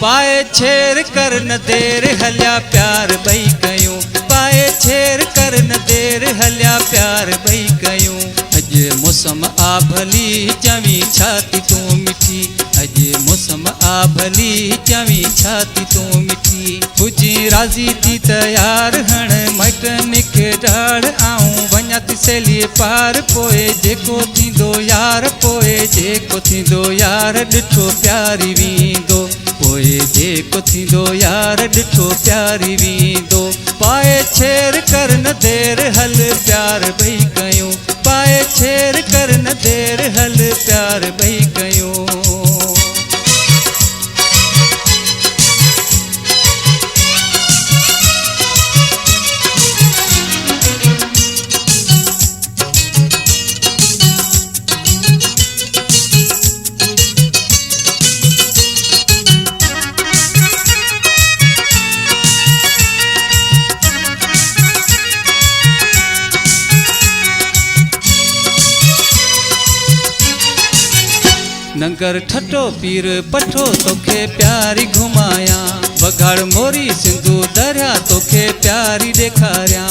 पाए छेर कर न देर हलिया प्यार बई कयूं पाए छेर कर न देर हलिया प्यार बई कयूं अजे मौसम आ भली चवी छाती तू मिठी अजे मौसम आ भली चवी छाती तू मिठी पुजी राजी थी तैयार हण मटन के डाड़ आऊं वञा थी सहेली पार पोए जेको थींदो यार पोए जेको थींदो यार ॾिठो प्यारी वींदो पोए जेको थींदो यार ॾिठो प्यारी वींदो पाए छेर कर न देर हल प्यार बई कयूं पाए छेर कर न देर हल प्यार बई कयूं नगर ठठो पीर पठो तोखे प्यारी घुमाया बगाड़ मोरी सिंधु दरिया तोखे प्यारी ॾेखारिया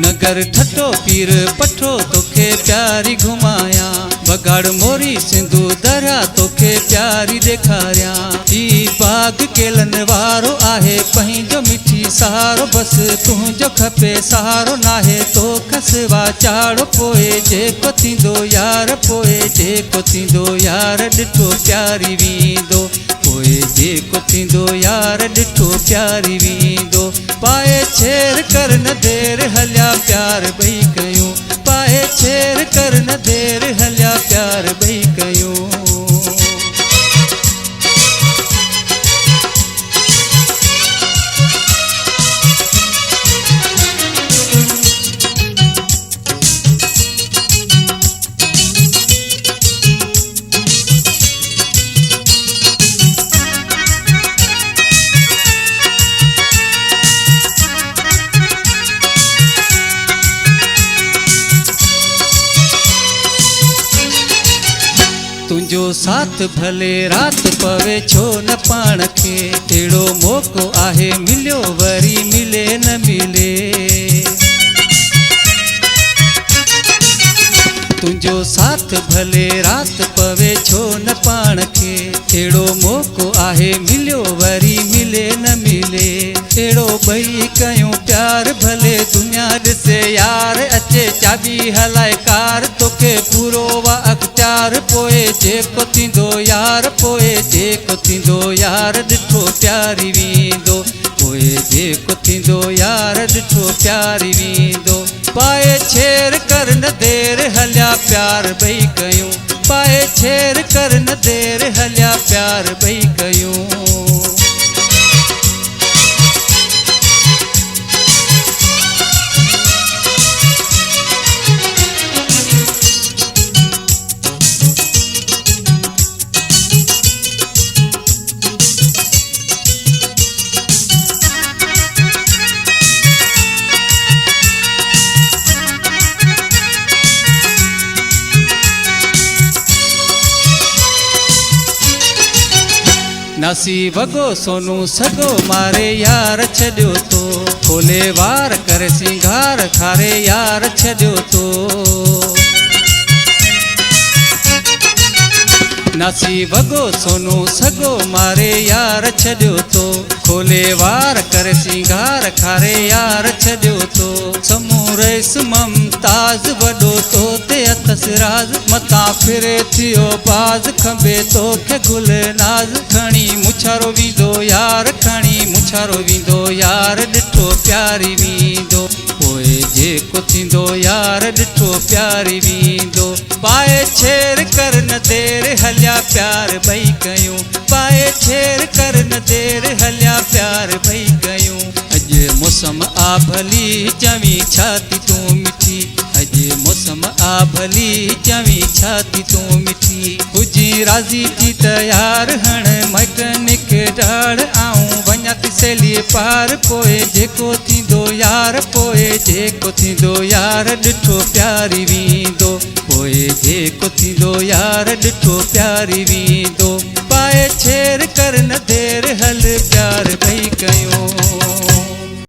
नगर ठठो पीर पठो तोखे प्यारी घुमाया बगाड़ मोरी सिंधु दरिया तोखे प्यारी ॾेखारिया ई बाग केलन वारो आहे पंहिंजो मिठी सहारो बस तुंहिंजो खपे सहारो नाहे तो खसवा चाड़ो पोए जेको थींदो यार पोए जेको थींदो यार ॾिठो प्यारी वींदो पोए जेको थींदो यार ॾिठो प्यारी वींदो पाए छेर कर न देर हलिया प्यार बई कयूं पाए छेर कर न देर हलिया प्यार बई कयूं तुंहिंजो साथ भले रात पवे छो न पाण खे अहिड़ो मौक़ो आहे मिलियो वरी मिले न मिले तुंहिंजो साथ भले रात पवे छो न पाण खे अहिड़ो मौक़ो आहे मिलियो वरी मिले न मिले अहिड़ो ॿई कयूं प्यार भले दुनिया ॾिसे यार अचे चाबी हलाए कार तोखे पूरो वा अख़्तियार पोए जेको थींदो यार पोए जेको थींदो यार ॾिठो प्यारी वींदो पोए जेको थींदो यार ॾिठो प्यारी वींदो पाए छेर कर न देर हलिया प्यार बई कयूं पाए छेर कर न देर हलिया प्यार बई कयूं नासी वगो सोनू सगो मारे यार छॾियो तो खोले वार करे सिंगार खारे यार छॾियो तो नासी वगो सोनू सगो मारे यार छॾियो तो खोले वार करे सिंगार खारे यार छॾियो तो समूरेस ममताज वॾो तो ते अथस राज मता फिरे थियो बाज खंबे तोखे गुल नाज खणी मुछारो वींदो यार खणी मुछारो वींदो यार ॾिठो प्यारी वींदो पोए जेको थींदो यार ॾिठो प्यारी वींदो पाए छेर कर न देर हलिया प्यार बई कयूं पाए छेर कर न देर हलिया प्यार बई कयूं अॼु मौसम आ भली चवी छाती तू मिठी अॼु मौसम आ भली चवी छाती तू मिठी हुजी राजी थी तैयार हण मटन के डाड़ आऊं वञा थी सहेली पार पोए जेको थींदो यार पोए जेको थींदो यार ॾिठो प्यारी वींदो पोए जेको जेको थींदो यार ॾिठो प्यारी वींदो पाए छेर कर न देर हल प्यार